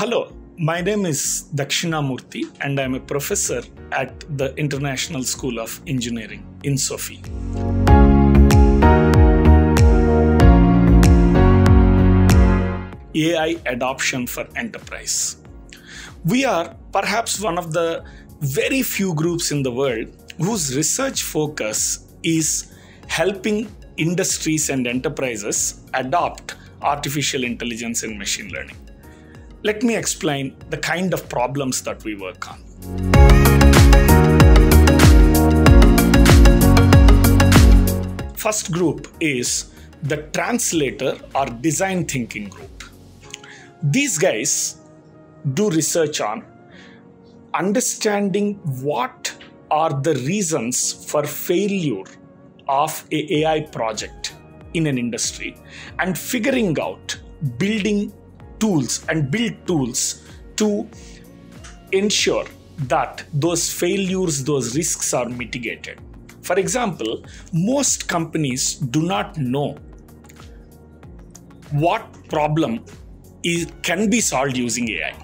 Hello, my name is Dakshinamurthy and I am a professor at the International School of Engineering in SOFIE. AI adoption for enterprise. We are perhaps one of the very few groups in the world whose research focus is helping industries and enterprises adopt artificial intelligence and machine learning. Let me explain the kind of problems that we work on. First group is the translator or design thinking group. These guys do research on understanding what are the reasons for failure of an AI project in an industry and figuring out build tools to ensure that those failures, those risks are mitigated. For example, most companies do not know what problem can be solved using AI.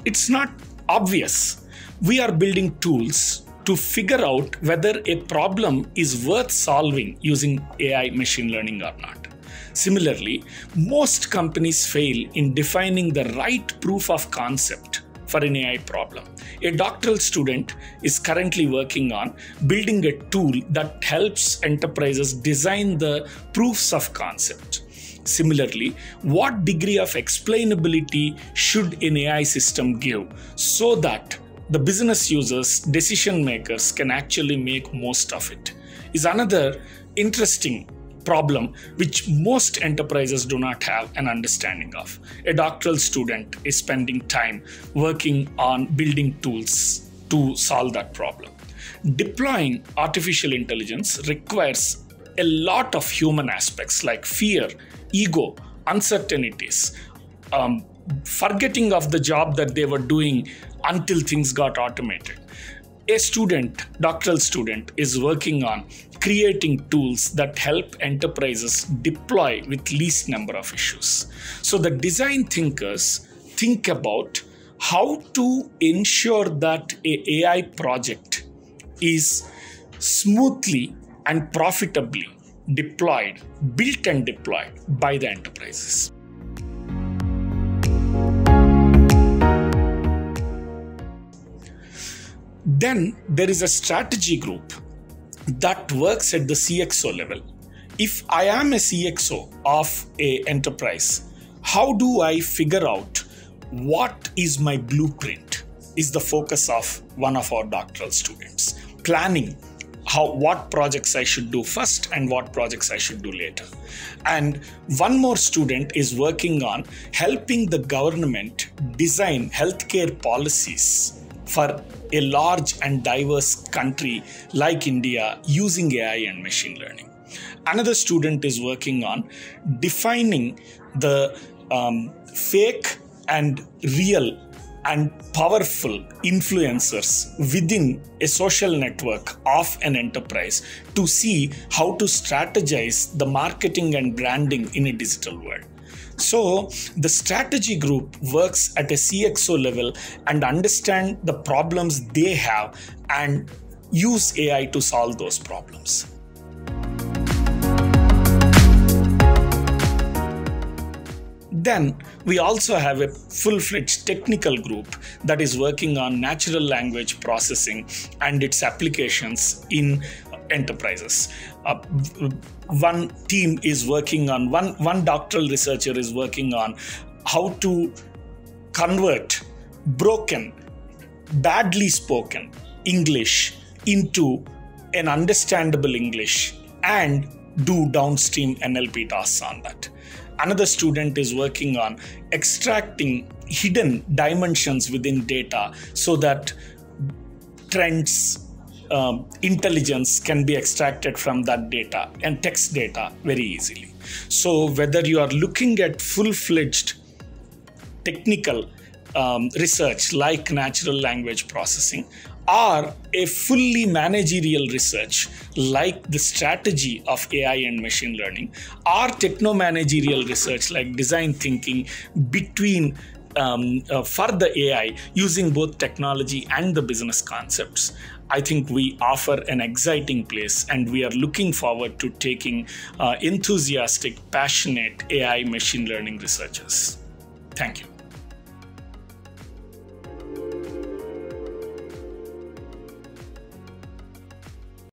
It's not obvious. We are building tools to figure out whether a problem is worth solving using AI machine learning or not. Similarly, most companies fail in defining the right proof of concept for an AI problem. A doctoral student is currently working on building a tool that helps enterprises design the proofs of concept. Similarly, what degree of explainability should an AI system give so that the business users, decision makers can actually make most of it is another interesting problem which most enterprises do not have an understanding of. A doctoral student is spending time working on building tools to solve that problem. Deploying artificial intelligence requires a lot of human aspects like fear, ego, uncertainties, forgetting of the job that they were doing until things got automated. A doctoral student is working on creating tools that help enterprises deploy with least number of issues. So the design thinkers think about how to ensure that an AI project is smoothly and profitably built and deployed by the enterprises. Then there is a strategy group that works at the CXO level. If I am a CXO of an enterprise, how do I figure out what is my blueprint? Is the focus of one of our doctoral students. Planning what projects I should do first and what projects I should do later. And one more student is working on helping the government design healthcare policies for a large and diverse country like India using AI and machine learning. Another student is working on defining the fake and real and powerful influencers within a social network of an enterprise to see how to strategize the marketing and branding in a digital world. So the strategy group works at a CXO level and understand the problems they have and use AI to solve those problems. Then we also have a full-fledged technical group that is working on natural language processing and its applications in enterprises. One team is working on, one doctoral researcher is working on how to convert broken, badly spoken English into an understandable English and do downstream NLP tasks on that. Another student is working on extracting hidden dimensions within data so that trends, intelligence can be extracted from that data and text data very easily. So whether you are looking at full-fledged technical research like natural language processing or a fully managerial research like the strategy of AI and machine learning, or techno-managerial research like design thinking between for the AI using both technology and the business concepts, I think we offer an exciting place, and we are looking forward to taking enthusiastic, passionate AI machine learning researchers.